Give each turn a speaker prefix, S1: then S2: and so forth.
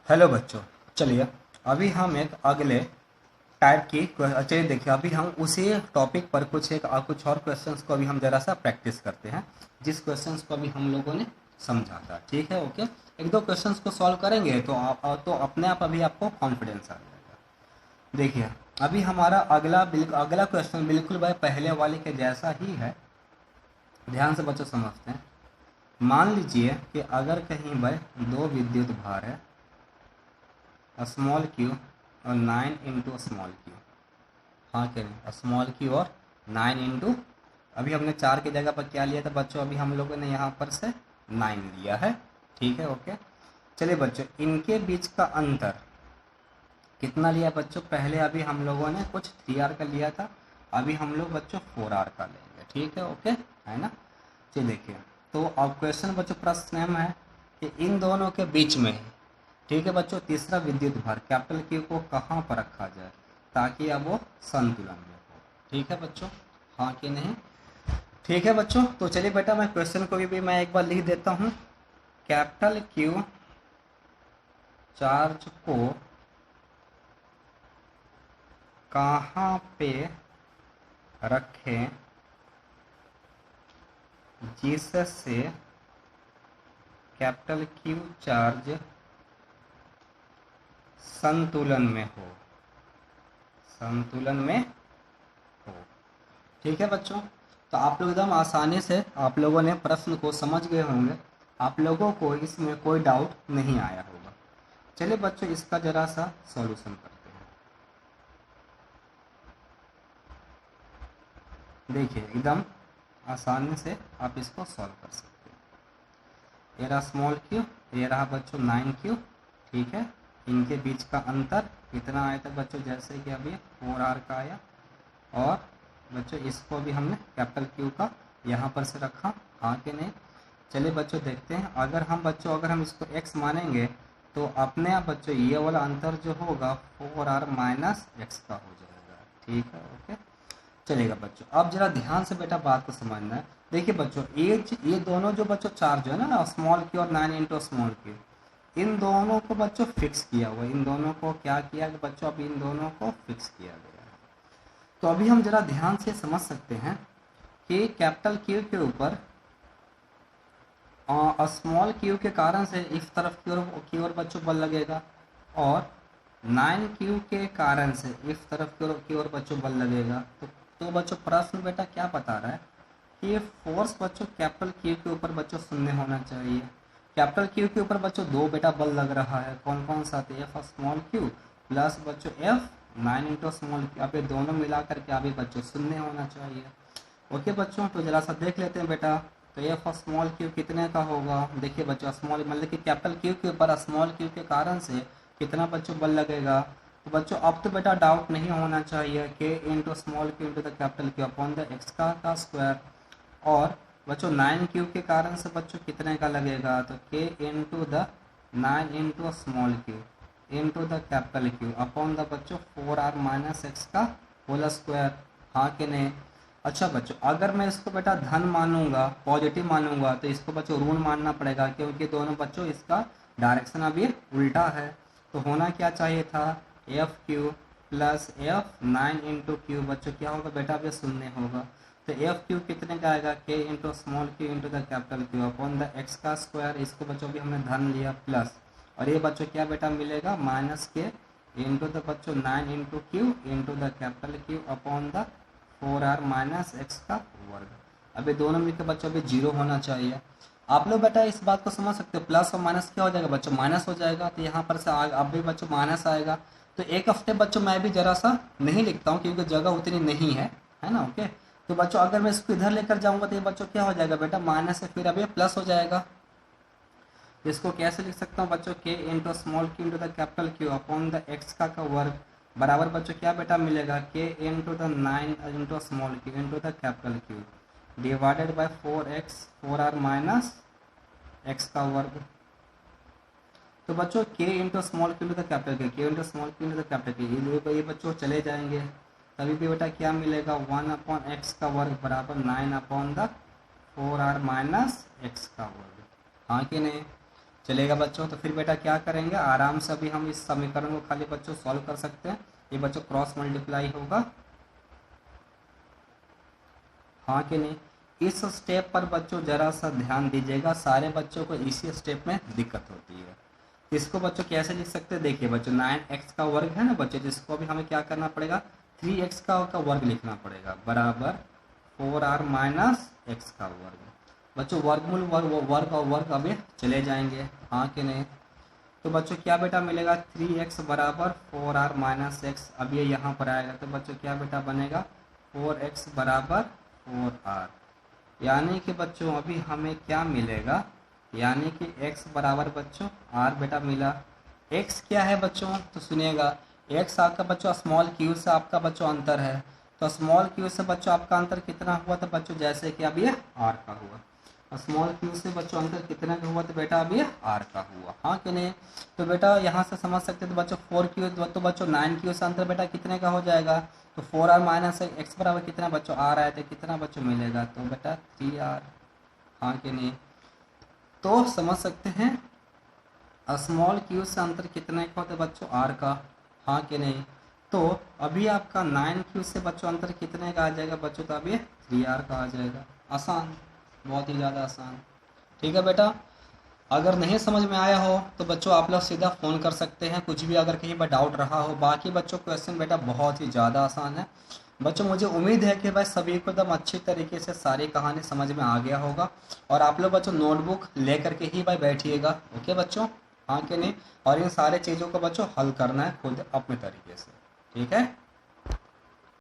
S1: Hello बच्चों, चलिए अभी हम एक अगले टाइप की चलिए देखिए अभी हम उसी टॉपिक पर कुछ और क्वेश्चंस को अभी हम ज़रा सा प्रैक्टिस करते हैं जिस क्वेश्चंस को अभी हम लोगों ने समझा था। ठीक है, ओके। एक दो क्वेश्चंस को सॉल्व करेंगे तो अपने आप अभी आपको कॉन्फिडेंस आ जाएगा। देखिए अभी हमारा अगला क्वेश्चन बिल्कुल भाई पहले वाले के जैसा ही है। ध्यान से बच्चों समझते हैं। मान लीजिए कि अगर कहीं भाई दो विद्युत भार है, स्मॉल क्यू और 9 इंटू स्मॉल क्यू। हाँ क्या नहीं, स्मॉल क्यू और 9 इंटू, अभी हमने 4 की जगह पर क्या लिया था बच्चों, अभी हम लोगों ने यहाँ पर से 9 लिया है। ठीक है, ओके। चलिए बच्चों, इनके बीच का अंतर कितना लिया बच्चों, पहले अभी हम लोगों ने कुछ 3R का लिया था, अभी हम लोग बच्चों 4R का लेंगे। ठीक है, ओके, है ना। चलिए देखिए, तो अब क्वेश्चन बच्चों प्रश्न एम है कि इन दोनों के बीच में, ठीक है बच्चों, तीसरा विद्युत भार कैपिटल क्यू को कहाँ पर रखा जाए ताकि अब वो संतुलन में हो। ठीक है बच्चों, हाँ कि नहीं। ठीक है बच्चों, तो चलिए बेटा मैं क्वेश्चन को भी मैं एक बार लिख देता हूँ। कैपिटल क्यू चार्ज को कहाँ पे रखें जिससे कैपिटल क्यू चार्ज संतुलन में हो, संतुलन में हो। ठीक है बच्चों, तो आप लोग एकदम आसानी से आप लोगों ने प्रश्न को समझ गए होंगे, आप लोगों को इसमें कोई डाउट नहीं आया होगा। चलिए बच्चों इसका जरा सा सॉल्यूशन करते हैं। देखिए एकदम आसानी से आप इसको सॉल्व कर सकते हैं। ये रहा स्मॉल क्यू, ये रहा बच्चों 9Q। ठीक है, इनके बीच का अंतर कितना आया था बच्चों, जैसे कि अभी 4R का आया, और बच्चों इसको भी हमने कैपिटल क्यू का यहाँ पर से रखा, हाँ कि नहीं। चलिए बच्चों देखते हैं, अगर हम इसको x मानेंगे तो अपने आप बच्चों ये वाला अंतर जो होगा 4R माइनस एक्स का हो जाएगा। ठीक है, ओके, चलेगा बच्चों। अब जरा ध्यान से बेटा बात को समझना है। देखिए बच्चों ये दोनों जो बच्चों चार्ज है ना, स्मॉल क्यू और 9 इंटू स्मॉल क्यू, इन दोनों को बच्चों फिक्स किया हुआ है। इन दोनों को क्या किया गया बच्चों, अब इन दोनों को फिक्स किया गया है। तो अभी हम जरा ध्यान से समझ सकते हैं कि कैपिटल क्यू के ऊपर स्मॉल क्यू के कारण से इस तरफ की ओर बच्चों बल लगेगा, और 9Q के कारण से इस तरफ की ओर बच्चों बल लगेगा। तो बच्चों प्रश्न बेटा क्या बता रहा है कि ये फोर्स बच्चों कैपिटल क्यू के ऊपर बच्चों शून्य होना चाहिए। कैपिटल क्यू के ऊपर बच्चों दो बेटा बल लग रहा है, कौन कौन सा, एफ स्मॉल क्यू प्लस बच्चों एफ 9 इंटू स्मॉल क्यू, अब ये दोनों मिला करके अभी बच्चों शून्य होना चाहिए। ओके बच्चों, तो जरा सा देख लेते हैं बेटा। तो एफ स्मॉल क्यू कितने का होगा, देखिए बच्चों स्मॉल मतलब कि कैपिटल क्यू के ऊपर स्मॉल क्यू के कारण से कितना बच्चों बल लगेगा। तो बच्चों अब तो बेटा डाउट नहीं होना चाहिए, के into small Q into the capital Q upon the X का स्क्वायर, और बच्चों 9Q के कारण से बच्चों कितने का लगेगा, तो के into the 9 into small Q into the capital Q upon the बच्चों 4R माइनस एक्स का होल स्क्वायर, हाँ कि नहीं। अच्छा बच्चों अगर मैं इसको बेटा धन मानूंगा, पॉजिटिव मानूंगा, तो इसको बच्चों ऋण मानना पड़ेगा क्योंकि दोनों बच्चों इसका डायरेक्शन अभी उल्टा है। तो होना क्या चाहिए था, F Q plus F 9 into Q बच्चों क्या होगा बेटा, अभी शून्य होगा। तो एफ क्यू कितने का आएगा, के into small Q into the capital Q upon the X का स्क्वायर, इसको बच्चों भी हमने धन लिया प्लस, और ये बच्चों क्या बेटा मिलेगा, माइनस के इंटू द बच्चों 9 into Q into the capital Q upon the 4R minus X का वर्ग। अभी दोनों मिलकर बच्चों अभी जीरो होना चाहिए। आप लोग बेटा इस बात को समझ सकते हो, प्लस और माइनस क्या हो जाएगा बच्चों, माइनस हो जाएगा, तो यहाँ पर से अब भी बच्चों माइनस आएगा। तो एक हफ्ते बच्चों मैं भी जरा सा नहीं लिखता हूँ क्योंकि जगह उतनी नहीं है ना, ओके। तो बच्चों अगर मैं इसको इधर लेकर जाऊंगा तो ये बच्चों क्या हो जाएगा बेटा, माइनस से फिर अब ये प्लस हो जाएगा। इसको कैसे लिख सकता हूँ बच्चों, K into small Q into the capital Q upon the X का वर्ग बराबर बच्चों क्या बेटा मिलेगा, K into the 9 into small Q into the capital Q divided by 4R minus X का वर्ग। तो बच्चों K into small Q into the capital K into small Q into the capital के ये बच्चों चले जाएंगे, तभी भी बेटा क्या मिलेगा, 1 अपॉन एक्स का वर्ग बराबर 9 upon the 4R minus X का वर्ग, हाँ कि नहीं। चलेगा बच्चों। तो फिर बेटा क्या करेंगे, आराम से अभी हम इस समीकरण को खाली बच्चों सॉल्व कर सकते हैं। ये बच्चों क्रॉस मल्टीप्लाई होगा, हाँ कि नहीं। इस स्टेप पर बच्चों जरा सा ध्यान दीजिएगा, सारे बच्चों को इसी स्टेप में दिक्कत होती है। इसको बच्चों कैसे लिख सकते हैं, देखिए बच्चों 9x का वर्ग है ना बच्चों, जिसको अभी हमें क्या करना पड़ेगा, 3x का वर्ग लिखना पड़ेगा, बराबर 4r माइनस x का वर्ग। बच्चों वर्गमूल वर्ग और वर्ग अभी चले जाएंगे, हाँ कि नहीं। तो बच्चों क्या बेटा मिलेगा, 3x बराबर 4r माइनस x। अब ये यहाँ पर आएगा तो बच्चों क्या बेटा बनेगा, 4x बराबर 4r। यानी कि बच्चों अभी हमें क्या मिलेगा, यानी कि x बराबर बच्चों r बेटा मिला। x क्या है बच्चों, तो सुनिएगा, x आपका बच्चों स्मॉल q से आपका बच्चों अंतर है। तो स्मॉल q से बच्चों आपका अंतर कितना हुआ था बच्चों, जैसे कि अब ये r का हुआ। स्मॉल q से बच्चों अंतर कितना का हुआ, तो बेटा अब ये r का हुआ, हाँ कि नहीं। तो बेटा यहाँ से समझ सकते हैं, तो बच्चों 4q तो बच्चों 9q से अंतर बेटा कितने का हो जाएगा, तो 4r माइनस x बराबर कितना बच्चों r आया, तो कितना बच्चों मिलेगा, तो बेटा 3r, हाँ कि नहीं। तो समझ सकते हैं स्मॉल q से अंतर कितने का होता है बच्चों, r का, हाँ कि नहीं। तो अभी आपका 9q से बच्चों अंतर कितने का आ जाएगा बच्चों, तो अभी 3r का आ जाएगा। आसान, बहुत ही ज़्यादा आसान, ठीक है बेटा। अगर नहीं समझ में आया हो तो बच्चों आप लोग सीधा फ़ोन कर सकते हैं, कुछ भी अगर कहीं पर डाउट रहा हो। बाकी बच्चों क्वेश्चन बेटा बहुत ही ज़्यादा आसान है बच्चों। मुझे उम्मीद है कि भाई सभी को एकदम अच्छी तरीके से सारी कहानी समझ में आ गया होगा। और आप लोग बच्चों नोटबुक ले करके ही भाई बैठिएगा, ओके बच्चों, हाँ कि नहीं। और इन सारे चीज़ों को बच्चों हल करना है खुद अपने तरीके से, ठीक है।